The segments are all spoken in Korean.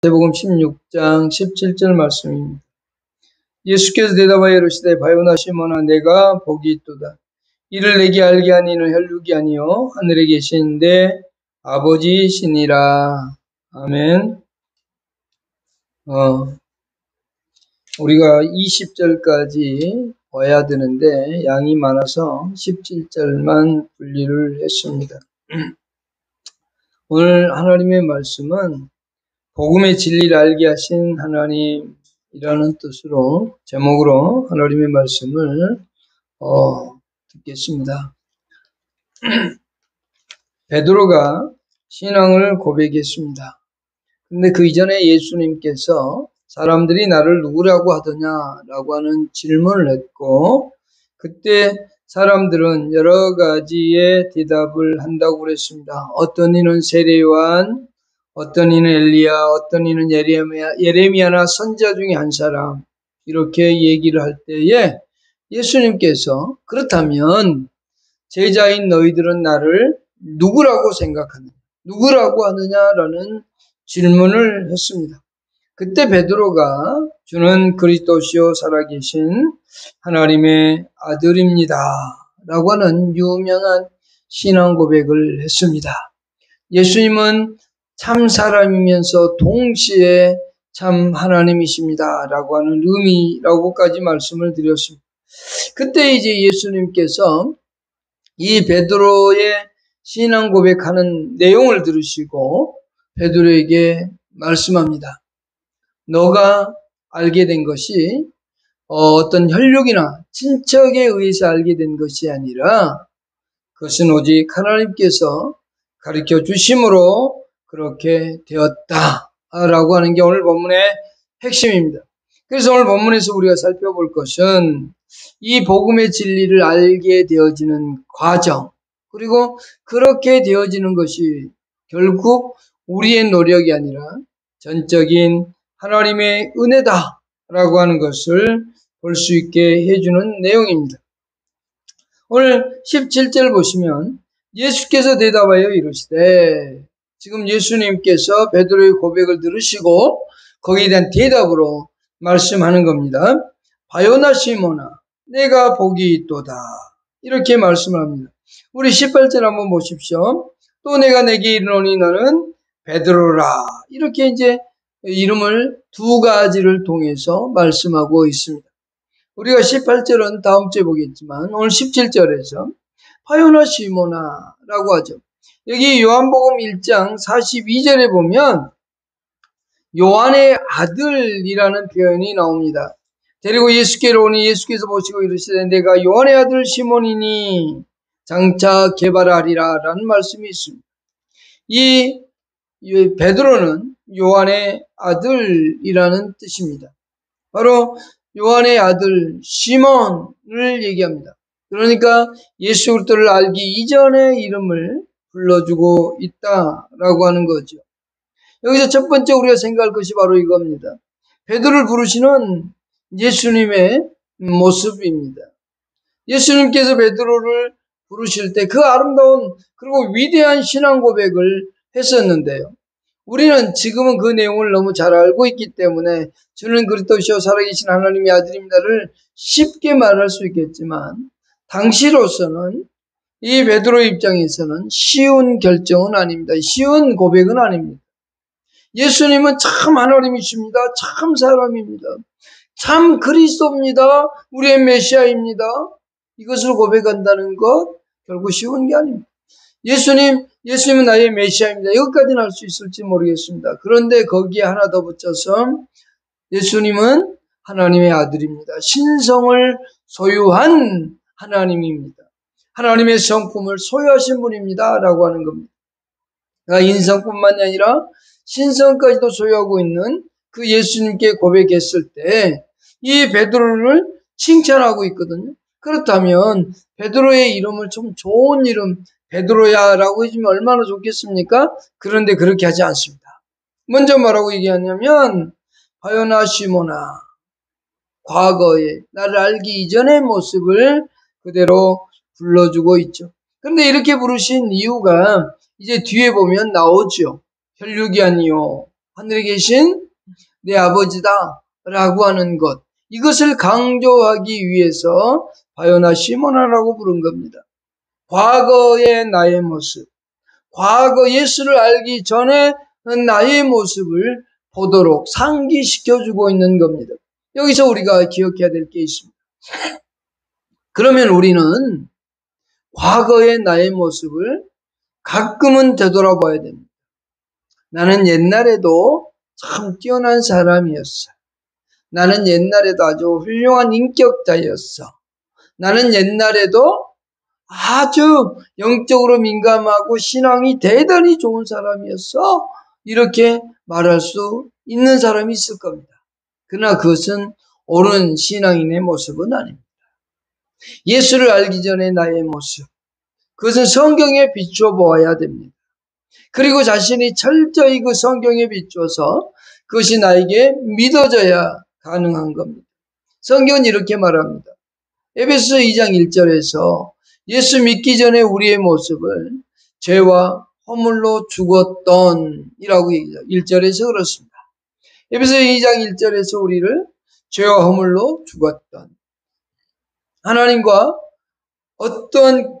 마태복음 16장 17절 말씀입니다. 예수께서 대답하여 이르시되 바요나 시몬아 내가 복이 있도다. 이를 내게 알게 한 이는 혈육이 아니요 하늘에 계신 내 아버지시니라. 아멘. 우리가 20절까지 봐야 되는데 양이 많아서 17절만 분리를 했습니다. 오늘 하나님의 말씀은 복음의 진리를 알게 하신 하나님이라는 뜻으로 제목으로 하나님의 말씀을 듣겠습니다. 베드로가 신앙을 고백했습니다. 근데 그 이전에 예수님께서 사람들이 나를 누구라고 하더냐라고 하는 질문을 했고, 그때 사람들은 여러 가지의 대답을 한다고 그랬습니다. 어떤 이는 세례요한, 어떤 이는 엘리야, 어떤 이는 예레미야나 선지자 중에 한 사람, 이렇게 얘기를 할 때에 예수님께서 그렇다면 제자인 너희들은 나를 누구라고 생각하느냐, 누구라고 하느냐라는 질문을 했습니다. 그때 베드로가 주는 그리스도시요 살아계신 하나님의 아들입니다 라고 하는 유명한 신앙 고백을 했습니다. 예수님은 참 사람이면서 동시에 참 하나님이십니다 라고 하는 의미라고까지 말씀을 드렸습니다. 그때 이제 예수님께서 이 베드로의 신앙 고백하는 내용을 들으시고 베드로에게 말씀합니다. 너가 알게 된 것이 어떤 혈육이나 친척에 의해서 알게 된 것이 아니라 그것은 오직 하나님께서 가르쳐 주심으로 그렇게 되었다라고 하는 게 오늘 본문의 핵심입니다. 그래서 오늘 본문에서 우리가 살펴볼 것은 이 복음의 진리를 알게 되어지는 과정, 그리고 그렇게 되어지는 것이 결국 우리의 노력이 아니라 전적인 하나님의 은혜다라고 하는 것을 볼 수 있게 해주는 내용입니다. 오늘 17절 보시면 예수께서 대답하여 이르시되, 지금 예수님께서 베드로의 고백을 들으시고 거기에 대한 대답으로 말씀하는 겁니다. 바요나 시몬아 내가 복이 있도다, 이렇게 말씀을 합니다. 우리 18절 한번 보십시오. 또 내가 내게 이르노니 너는 베드로라, 이렇게 이제 이름을 두 가지를 통해서 말씀하고 있습니다. 우리가 18절은 다음 주에 보겠지만 오늘 17절에서 바요나 시몬아 라고 하죠. 여기 요한복음 1장 42절에 보면 요한의 아들이라는 표현이 나옵니다. 데리고 예수께로 오니 예수께서 보시고 이르시되 내가 요한의 아들 시몬이니 장차 개발하리라 라는 말씀이 있습니다. 이 베드로는 요한의 아들이라는 뜻입니다. 바로 요한의 아들 시몬을 얘기합니다. 그러니까 예수 그리스도를 알기 이전의 이름을 불러주고 있다라고 하는 거죠. 여기서 첫 번째 우리가 생각할 것이 바로 이겁니다. 베드로를 부르시는 예수님의 모습입니다. 예수님께서 베드로를 부르실 때 그 아름다운 그리고 위대한 신앙 고백을 했었는데요. 우리는 지금은 그 내용을 너무 잘 알고 있기 때문에 주는 그리스도시요 살아계신 하나님의 아들입니다를 쉽게 말할 수 있겠지만, 당시로서는 이 베드로 입장에서는 쉬운 결정은 아닙니다. 쉬운 고백은 아닙니다. 예수님은 참 하나님이십니다. 참 사람입니다. 참 그리스도입니다. 우리의 메시아입니다. 이것을 고백한다는 것 결국 쉬운 게 아닙니다. 예수님은 나의 메시아입니다. 여기까지는 할 수 있을지 모르겠습니다. 그런데 거기에 하나 더 붙여서 예수님은 하나님의 아들입니다. 신성을 소유한 하나님입니다. 하나님의 성품을 소유하신 분입니다 라고 하는 겁니다. 그러니까 인성뿐만이 아니라 신성까지도 소유하고 있는 그 예수님께 고백했을 때 이 베드로를 칭찬하고 있거든요. 그렇다면 베드로의 이름을 좀 좋은 이름, 베드로야 라고 해주면 얼마나 좋겠습니까? 그런데 그렇게 하지 않습니다. 먼저 뭐라고 얘기하냐면 바요나 시몬아, 과거에 나를 알기 이전의 모습을 그대로 불러주고 있죠. 그런데 이렇게 부르신 이유가 이제 뒤에 보면 나오죠. 혈육이 아니요 하늘에 계신 내 아버지다 라고 하는 것, 이것을 강조하기 위해서 바요나 시모나라고 부른 겁니다. 과거의 나의 모습, 과거 예수를 알기 전에 나의 모습을 보도록 상기시켜주고 있는 겁니다. 여기서 우리가 기억해야 될 게 있습니다. 그러면 우리는 과거의 나의 모습을 가끔은 되돌아봐야 됩니다. 나는 옛날에도 참 뛰어난 사람이었어. 나는 옛날에도 아주 훌륭한 인격자였어. 나는 옛날에도 아주 영적으로 민감하고 신앙이 대단히 좋은 사람이었어. 이렇게 말할 수 있는 사람이 있을 겁니다. 그러나 그것은 옳은 신앙인의 모습은 아닙니다. 예수를 알기 전에 나의 모습, 그것은 성경에 비추어 보아야 됩니다. 그리고 자신이 철저히 그 성경에 비추어서 그것이 나에게 믿어져야 가능한 겁니다. 성경은 이렇게 말합니다. 에베소서 2장 1절에서 예수 믿기 전에 우리의 모습을 죄와 허물로 죽었던 이라고 얘기하죠. 1절에서 그렇습니다. 에베소서 2장 1절에서 우리를 죄와 허물로 죽었던, 하나님과 어떤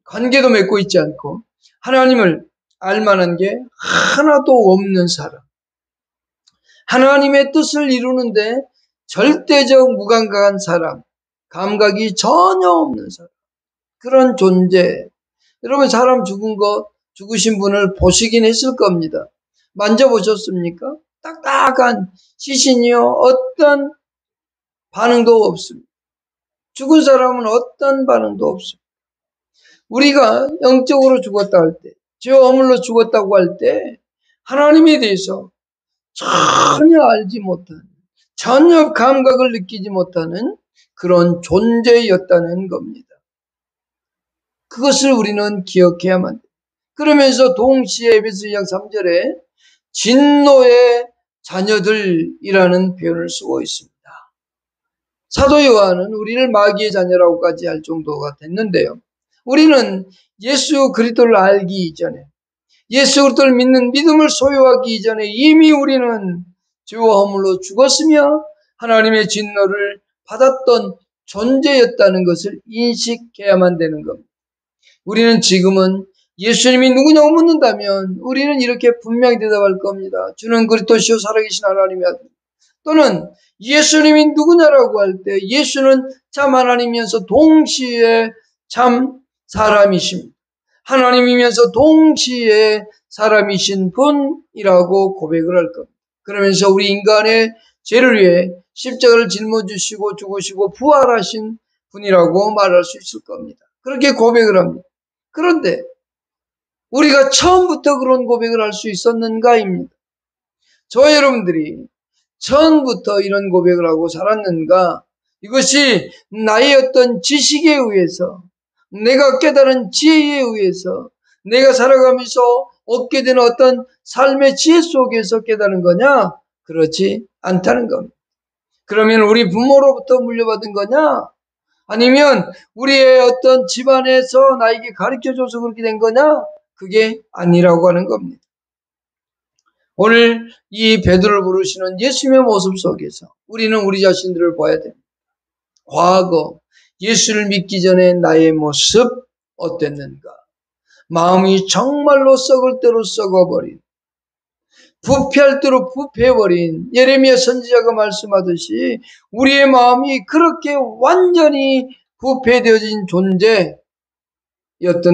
관계도 맺고 있지 않고 하나님을 알만한 게 하나도 없는 사람, 하나님의 뜻을 이루는데 절대적 무감각한 사람, 감각이 전혀 없는 사람, 그런 존재. 여러분, 사람 죽으신 분을 보시긴 했을 겁니다. 만져보셨습니까? 딱딱한 시신이요, 어떤 반응도 없습니다. 죽은 사람은 어떤 반응도 없습니다. 우리가 영적으로 죽었다 할 때, 죄와 허물로 죽었다고 할 때 하나님에 대해서 전혀 알지 못하는, 전혀 감각을 느끼지 못하는 그런 존재였다는 겁니다. 그것을 우리는 기억해야만 돼요. 그러면서 동시에 에베소 2장 3절에 진노의 자녀들이라는 표현을 쓰고 있습니다. 사도 요한은 우리를 마귀의 자녀라고까지 할 정도가 됐는데요. 우리는 예수 그리스도를 알기 이전에, 예수 그리스도를 믿는 믿음을 소유하기 이전에 이미 우리는 죄와 허물로 죽었으며 하나님의 진노를 받았던 존재였다는 것을 인식해야만 되는 겁니다. 우리는 지금은 예수님이 누구냐고 묻는다면 우리는 이렇게 분명히 대답할 겁니다. 주는 그리스도시요 살아계신 하나님의 아들. 또는 예수님이 누구냐라고 할 때 예수는 참 하나님이면서 동시에 참 사람이십니다. 하나님이면서 동시에 사람이신 분이라고 고백을 할 겁니다. 그러면서 우리 인간의 죄를 위해 십자가를 짊어지시고 죽으시고 부활하신 분이라고 말할 수 있을 겁니다. 그렇게 고백을 합니다. 그런데 우리가 처음부터 그런 고백을 할 수 있었는가입니다. 저와 여러분들이 처음부터 이런 고백을 하고 살았는가? 이것이 나의 어떤 지식에 의해서, 내가 깨달은 지혜에 의해서, 내가 살아가면서 얻게 되는 어떤 삶의 지혜 속에서 깨달은 거냐? 그렇지 않다는 겁니다. 그러면 우리 부모로부터 물려받은 거냐? 아니면 우리의 어떤 집안에서 나에게 가르쳐줘서 그렇게 된 거냐? 그게 아니라고 하는 겁니다. 오늘 이 베드로를 부르시는 예수님의 모습 속에서 우리는 우리 자신들을 봐야 됩니다. 과거 예수를 믿기 전에 나의 모습 어땠는가? 마음이 정말로 썩을 대로 썩어버린, 부패할 대로 부패해버린 예레미야 선지자가 말씀하듯이 우리의 마음이 그렇게 완전히 부패되어진 존재였던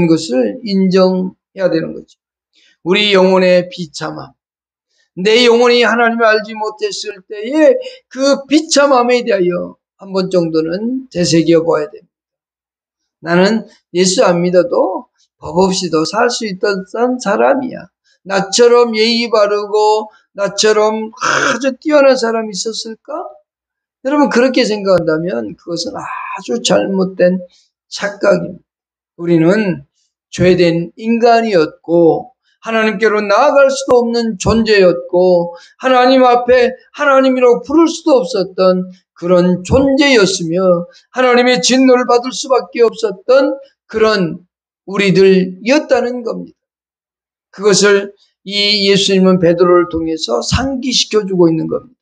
것을 인정해야 되는 거죠. 우리 영혼의 비참함, 내 영혼이 하나님을 알지 못했을 때의 그 비참함에 대하여 한 번 정도는 되새겨 봐야 됩니다. 나는 예수 안 믿어도 법 없이도 살 수 있던 사람이야. 나처럼 예의 바르고 나처럼 아주 뛰어난 사람이 있었을까? 여러분, 그렇게 생각한다면 그것은 아주 잘못된 착각입니다. 우리는 죄된 인간이었고 하나님께로 나아갈 수도 없는 존재였고 하나님 앞에 하나님이라고 부를 수도 없었던 그런 존재였으며 하나님의 진노를 받을 수밖에 없었던 그런 우리들이었다는 겁니다. 그것을 이 예수님은 베드로를 통해서 상기시켜주고 있는 겁니다.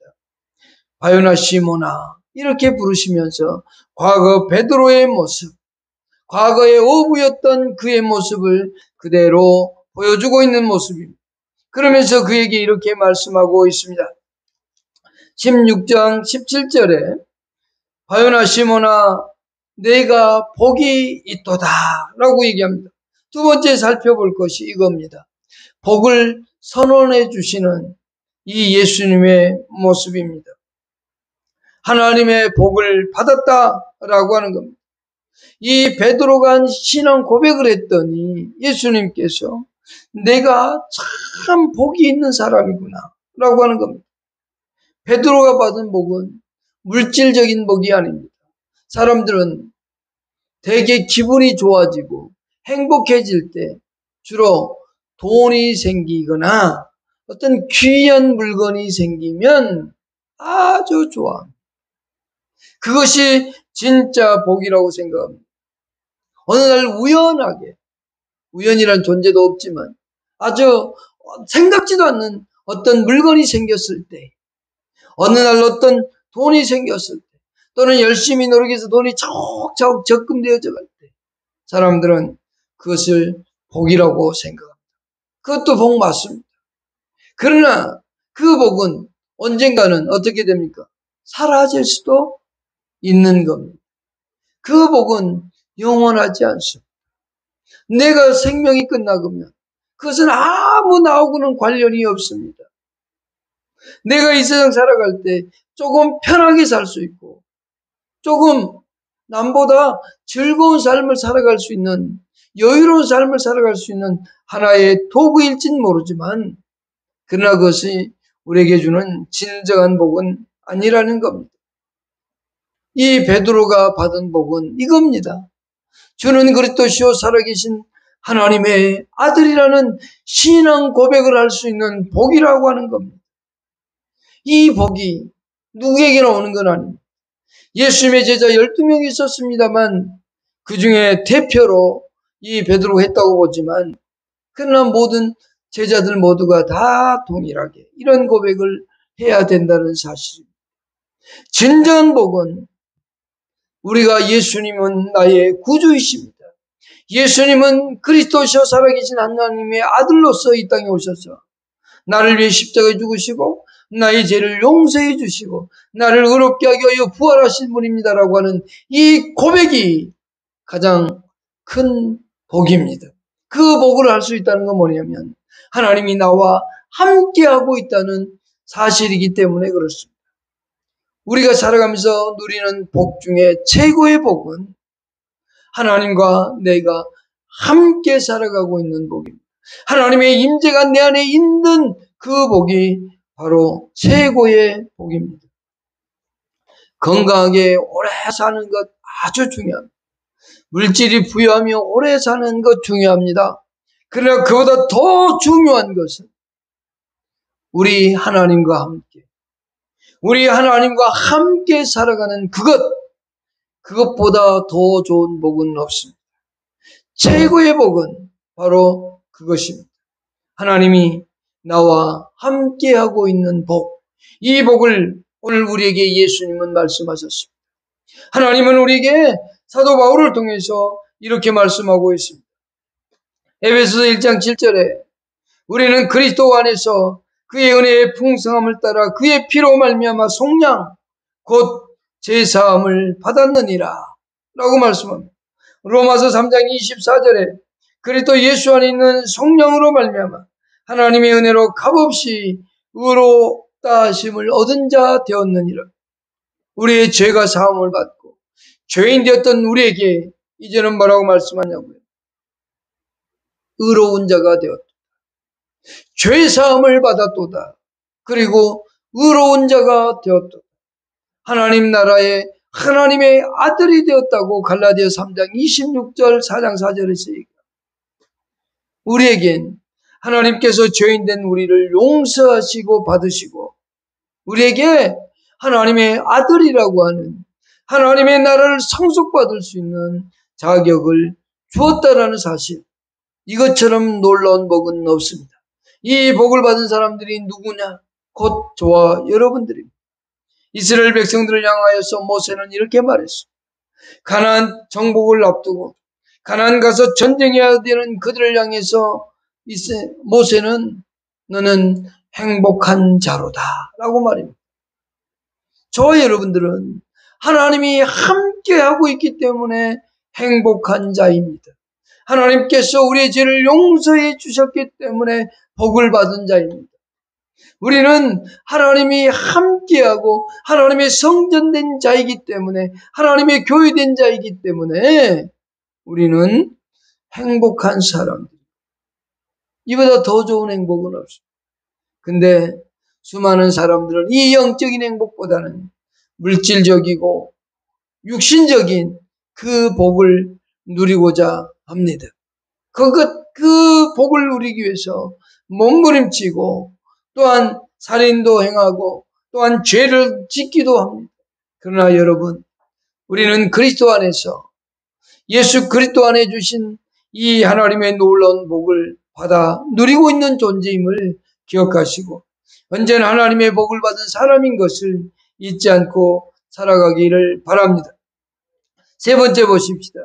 바요나 시모나 이렇게 부르시면서 과거 베드로의 모습, 과거의 어부였던 그의 모습을 그대로 보여주고 있는 모습입니다. 그러면서 그에게 이렇게 말씀하고 있습니다. 16장 17절에 바요나 시모나 내가 복이 있도다 라고 얘기합니다. 두 번째 살펴볼 것이 이겁니다. 복을 선언해 주시는 이 예수님의 모습입니다. 하나님의 복을 받았다라고 하는 겁니다. 이 베드로가 한 신앙 고백을 했더니 예수님께서 내가 참 복이 있는 사람이구나 라고 하는 겁니다. 베드로가 받은 복은 물질적인 복이 아닙니다. 사람들은 되게 기분이 좋아지고 행복해질 때 주로 돈이 생기거나 어떤 귀한 물건이 생기면 아주 좋아합니다. 그것이 진짜 복이라고 생각합니다. 어느 날 우연하게, 우연이란 존재도 없지만 아주 생각지도 않는 어떤 물건이 생겼을 때, 어느 날 어떤 돈이 생겼을 때, 또는 열심히 노력해서 돈이 차곡차곡 적금되어져 갈 때, 사람들은 그것을 복이라고 생각합니다. 그것도 복 맞습니다. 그러나 그 복은 언젠가는 어떻게 됩니까? 사라질 수도 있는 겁니다. 그 복은 영원하지 않습니다. 내가 생명이 끝나면 그것은 아무 나하고는 관련이 없습니다. 내가 이 세상 살아갈 때 조금 편하게 살 수 있고 조금 남보다 즐거운 삶을 살아갈 수 있는, 여유로운 삶을 살아갈 수 있는 하나의 도구일진 모르지만 그러나 그것이 우리에게 주는 진정한 복은 아니라는 겁니다. 이 베드로가 받은 복은 이겁니다. 주는 그리스도시요 살아계신 하나님의 아들이라는 신앙 고백을 할 수 있는 복이라고 하는 겁니다. 이 복이 누구에게나 오는 건 아닙니다. 예수님의 제자 12명이 있었습니다만 그 중에 대표로 이 베드로가 했다고 보지만 그러나 모든 제자들 모두가 다 동일하게 이런 고백을 해야 된다는 사실입니다. 진정한 복은 우리가 예수님은 나의 구주이십니다. 예수님은 그리스도시여 살아계신 하나님의 아들로서 이 땅에 오셔서 나를 위해 십자가에 죽으시고 나의 죄를 용서해 주시고 나를 의롭게 하기 위하여 부활하신 분입니다라고 하는 이 고백이 가장 큰 복입니다. 그 복을 할 수 있다는 건 뭐냐면 하나님이 나와 함께하고 있다는 사실이기 때문에 그렇습니다. 우리가 살아가면서 누리는 복 중에 최고의 복은 하나님과 내가 함께 살아가고 있는 복입니다. 하나님의 임재가 내 안에 있는 그 복이 바로 최고의 복입니다. 건강하게 오래 사는 것 아주 중요합니다. 물질이 부유하며 오래 사는 것 중요합니다. 그러나 그보다 더 중요한 것은 우리 하나님과 함께 살아가는 그것보다 더 좋은 복은 없습니다. 최고의 복은 바로 그것입니다. 하나님이 나와 함께하고 있는 복. 이 복을 오늘 우리에게 예수님은 말씀하셨습니다. 하나님은 우리에게 사도 바울을 통해서 이렇게 말씀하고 있습니다. 에베소서 1장 7절에 우리는 그리스도 안에서 그의 은혜의 풍성함을 따라 그의 피로 말미암아 속량 곧 제사함을 받았느니라 라고 말씀합니다. 로마서 3장 24절에 그리스도 예수 안에 있는 성령으로 말미암아 하나님의 은혜로 값없이 의롭다 하심을 얻은 자 되었느니라. 우리의 죄가 사함을 받고 죄인 되었던 우리에게 이제는 뭐라고 말씀하냐고요? 의로운 자가 되었다. 죄 사함을 받았도다. 그리고 의로운 자가 되었다. 하나님 나라의 하나님의 아들이 되었다고 갈라디아 3장 26절 4장 4절에서 얘기합니다. 우리에겐 하나님께서 죄인된 우리를 용서하시고 받으시고 우리에게 하나님의 아들이라고 하는 하나님의 나라를 상속받을 수 있는 자격을 주었다라는 사실, 이것처럼 놀라운 복은 없습니다. 이 복을 받은 사람들이 누구냐? 곧 저와 여러분들입니다. 이스라엘 백성들을 향하여서 모세는 이렇게 말했어. 가나안 정복을 앞두고 가나안 가서 전쟁해야 되는 그들을 향해서 모세는 너는 행복한 자로다 라고 말입니다. 저와 여러분들은 하나님이 함께하고 있기 때문에 행복한 자입니다. 하나님께서 우리의 죄를 용서해 주셨기 때문에 복을 받은 자입니다. 우리는 하나님이 함께하고 하나님의 성전된 자이기 때문에 하나님의 교회된 자이기 때문에 우리는 행복한 사람들. 이보다 더 좋은 행복은 없습니다. 근데 수많은 사람들은 이 영적인 행복보다는 물질적이고 육신적인 그 복을 누리고자 합니다. 그 복을 누리기 위해서 몸부림치고 또한 살인도 행하고 또한 죄를 짓기도 합니다. 그러나 여러분, 우리는 그리스도 안에서 예수 그리스도 안에 주신 이 하나님의 놀라운 복을 받아 누리고 있는 존재임을 기억하시고 언제나 하나님의 복을 받은 사람인 것을 잊지 않고 살아가기를 바랍니다. 세 번째 보십시다.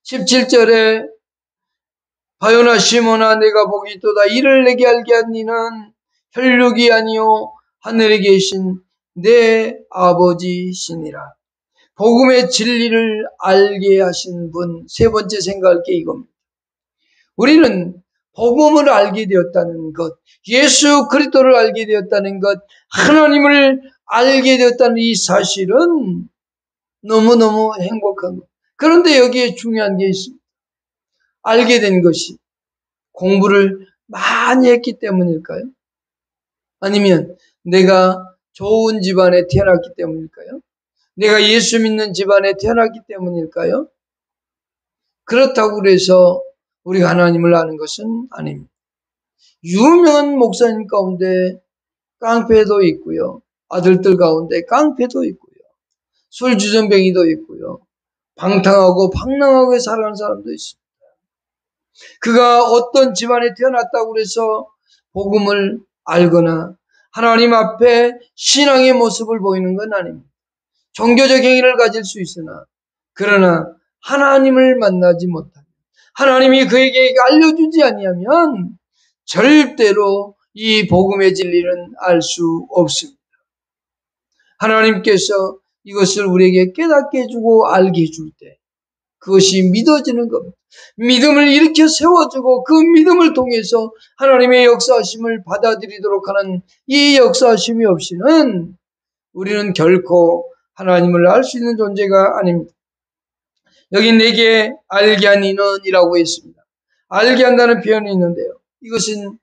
17절에 바요나 시몬아 내가 복이 있도다 이를 내게 알게 한 이는 혈육이 아니요 하늘에 계신 내 아버지시니라. 복음의 진리를 알게 하신 분, 세 번째 생각할 게 이겁니다. 우리는 복음을 알게 되었다는 것, 예수 그리스도를 알게 되었다는 것, 하나님을 알게 되었다는 이 사실은 너무너무 행복한 것. 그런데 여기에 중요한 게 있습니다. 알게 된 것이 공부를 많이 했기 때문일까요? 아니면 내가 좋은 집안에 태어났기 때문일까요? 내가 예수 믿는 집안에 태어났기 때문일까요? 그렇다고 그래서 우리가 하나님을 아는 것은 아닙니다. 유명한 목사님 가운데 깡패도 있고요. 아들들 가운데 깡패도 있고요. 술주정뱅이도 있고요. 방탕하고 방랑하게 살아가는 사람도 있습니다. 그가 어떤 집안에 태어났다고 해서 복음을 알거나 하나님 앞에 신앙의 모습을 보이는 건 아닙니다. 종교적 행위를 가질 수 있으나 그러나 하나님을 만나지 못하면 하나님이 그에게 알려주지 아니하면 절대로 이 복음의 진리는 알 수 없습니다. 하나님께서 이것을 우리에게 깨닫게 해주고 알게 해줄 때 그것이 믿어지는 겁니다. 믿음을 일으켜 세워주고 그 믿음을 통해서 하나님의 역사하심을 받아들이도록 하는 이 역사하심이 없이는 우리는 결코 하나님을 알 수 있는 존재가 아닙니다. 여기 내게 알게 한 이는 이라고 했습니다. 알게 한다는 표현이 있는데요. 이것은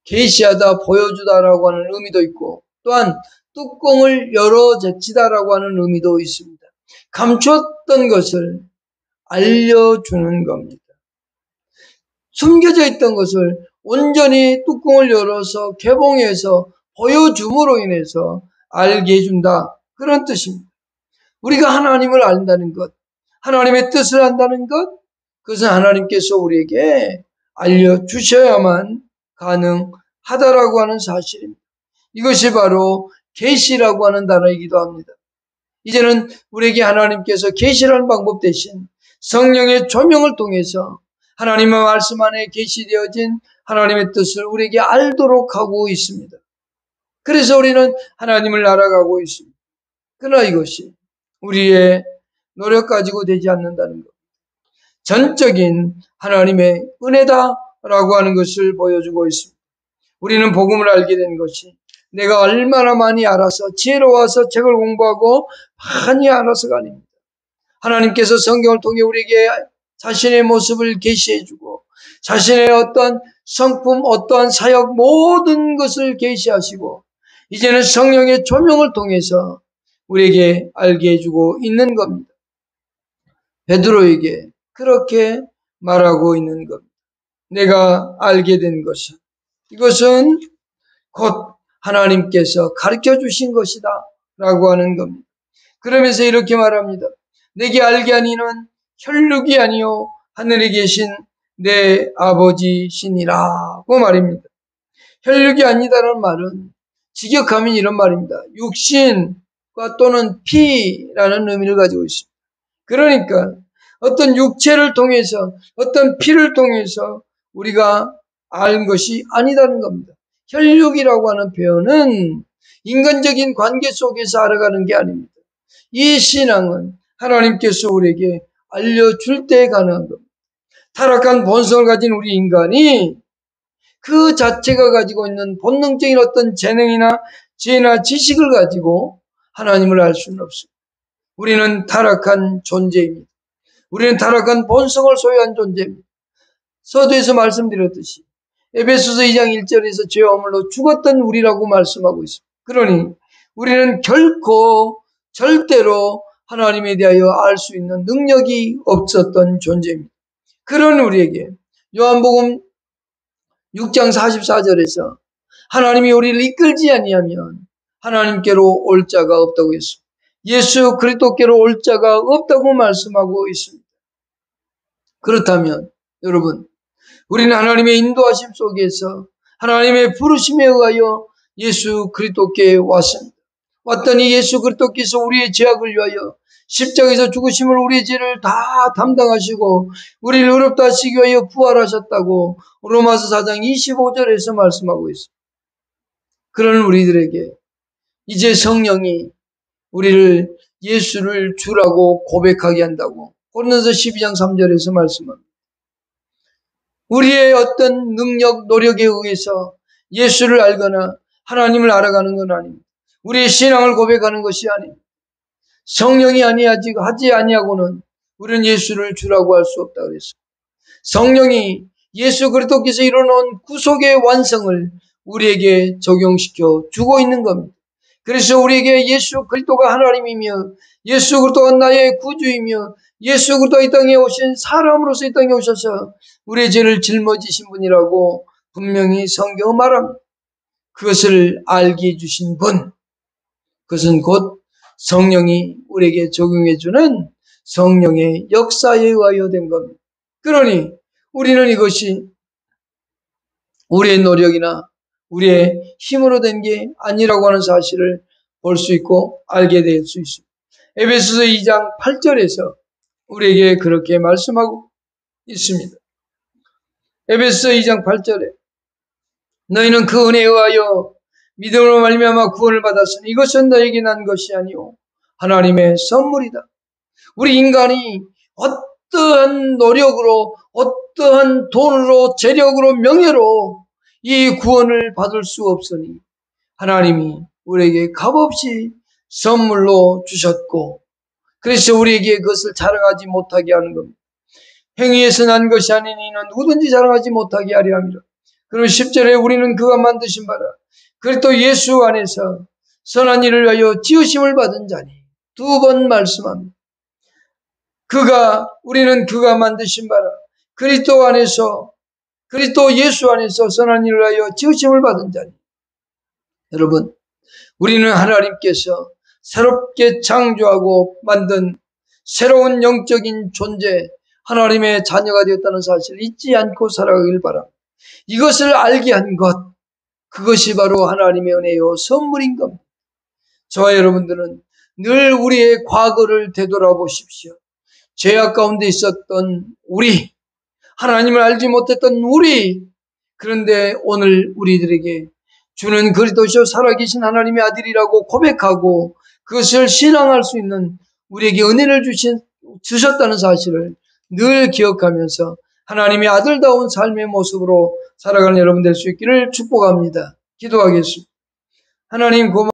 계시하다, 보여주다라고 하는 의미도 있고 또한 뚜껑을 열어 제치다라고 하는 의미도 있습니다. 감추었던 것을 알려주는 겁니다. 숨겨져 있던 것을 온전히 뚜껑을 열어서 개봉해서 보여줌으로 인해서 알게 해준다. 그런 뜻입니다. 우리가 하나님을 안다는 것, 하나님의 뜻을 안다는 것, 그것은 하나님께서 우리에게 알려주셔야만 가능하다라고 하는 사실입니다. 이것이 바로 계시라고 하는 단어이기도 합니다. 이제는 우리에게 하나님께서 계시라는 방법 대신 성령의 조명을 통해서 하나님의 말씀 안에 계시되어진 하나님의 뜻을 우리에게 알도록 하고 있습니다. 그래서 우리는 하나님을 알아가고 있습니다. 그러나 이것이 우리의 노력 가지고 되지 않는다는 것. 전적인 하나님의 은혜다라고 하는 것을 보여주고 있습니다. 우리는 복음을 알게 된 것이 내가 얼마나 많이 알아서 지혜로워서 책을 공부하고 많이 알아서가 아닙니다. 하나님께서 성경을 통해 우리에게 자신의 모습을 계시해주고 자신의 어떠한 성품, 어떠한 사역 모든 것을 계시하시고 이제는 성령의 조명을 통해서 우리에게 알게 해주고 있는 겁니다. 베드로에게 그렇게 말하고 있는 겁니다. 내가 알게 된 것은 이것은 곧 하나님께서 가르쳐 주신 것이다 라고 하는 겁니다. 그러면서 이렇게 말합니다. 내게 알게 한 이는 혈육이 아니요 하늘에 계신 내 아버지시니라고 말입니다. 혈육이 아니다라는 말은 직역하면 이런 말입니다. 육신과 또는 피라는 의미를 가지고 있습니다. 그러니까 어떤 육체를 통해서 어떤 피를 통해서 우리가 알 것이 아니다는 겁니다. 혈육이라고 하는 표현은 인간적인 관계 속에서 알아가는 게 아닙니다. 이 신앙은 하나님께서 우리에게 알려줄 때 가능한 겁니다. 타락한 본성을 가진 우리 인간이 그 자체가 가지고 있는 본능적인 어떤 재능이나 지혜나 지식을 가지고 하나님을 알 수는 없습니다. 우리는 타락한 존재입니다. 우리는 타락한 본성을 소유한 존재입니다. 서두에서 말씀드렸듯이 에베소서 2장 1절에서 죄와 허물로 죽었던 우리라고 말씀하고 있습니다. 그러니 우리는 결코 절대로 하나님에 대하여 알 수 있는 능력이 없었던 존재입니다. 그런 우리에게 요한복음 6장 44절에서 하나님이 우리를 이끌지 아니하면 하나님께로 올 자가 없다고 했습니다. 예수 그리스도께로 올 자가 없다고 말씀하고 있습니다. 그렇다면 여러분, 우리는 하나님의 인도하심 속에서 하나님의 부르심에 의하여 예수 그리스도께 왔습니다. 왔더니 예수 그리스도께서 우리의 죄악을 위하여 십자가에서 죽으심을 우리의 죄를 다 담당하시고 우리를 의롭다 하시기 위하여 부활하셨다고 로마서 4장 25절에서 말씀하고 있습니다. 그런 우리들에게 이제 성령이 우리를 예수를 주라고 고백하게 한다고 고린도서 12장 3절에서 말씀합니다. 우리의 어떤 능력, 노력에 의해서 예수를 알거나 하나님을 알아가는 건 아닙니다. 우리의 신앙을 고백하는 것이 아닙니다. 성령이 하지 아니하고는 우리는 예수를 주라고 할 수 없다 그랬습니다. 성령이 예수 그리스도께서 이루어놓은 구속의 완성을 우리에게 적용시켜 주고 있는 겁니다. 그래서 우리에게 예수 그리스도가 하나님이며 예수 그리스도가 나의 구주이며 예수 그리스도가 이 땅에 오신 사람으로서 이 땅에 오셔서 우리의 죄를 짊어지신 분이라고 분명히 성경은 말합니다. 그것을 알게 해주신 분, 그것은 곧 성령이 우리에게 적용해주는 성령의 역사에 의하여 된 겁니다. 그러니 우리는 이것이 우리의 노력이나 우리의 힘으로 된 게 아니라고 하는 사실을 볼 수 있고 알게 될 수 있습니다. 에베소서 2장 8절에서 우리에게 그렇게 말씀하고 있습니다. 에베소서 2장 8절에 너희는 그 은혜에 의하여 믿음으로 말미암아 구원을 받았으니 이것은 너에게 난 것이 아니오 하나님의 선물이다. 우리 인간이 어떠한 노력으로 어떠한 돈으로 재력으로 명예로 이 구원을 받을 수 없으니 하나님이 우리에게 값없이 선물로 주셨고 그래서 우리에게 그것을 자랑하지 못하게 하는 겁니다. 행위에서 난 것이 아니니 이는 누구든지 자랑하지 못하게 하려 함이라. 그리고 10절에 우리는 그가 만드신 바라 그리스도 예수 안에서 선한 일을 위하여 지으심을 받은 자니 두 번 말씀합니다. 우리는 그가 만드신 바라 그리스도 안에서 그리스도 예수 안에서 선한 일을 위하여 지으심을 받은 자니 여러분 우리는 하나님께서 새롭게 창조하고 만든 새로운 영적인 존재 하나님의 자녀가 되었다는 사실을 잊지 않고 살아가길 바랍니다. 이것을 알게 한 것 그것이 바로 하나님의 은혜요 선물인 겁니다. 저와 여러분들은 늘 우리의 과거를 되돌아보십시오. 죄악 가운데 있었던 우리 하나님을 알지 못했던 우리 그런데 오늘 우리들에게 주는 그리스도시요 살아계신 하나님의 아들이라고 고백하고 그것을 신앙할 수 있는 우리에게 은혜를 주셨다는 사실을 늘 기억하면서 하나님의 아들다운 삶의 모습으로 살아가는 여러분 될 수 있기를 축복합니다. 기도하겠습니다. 하나님 고맙습니다.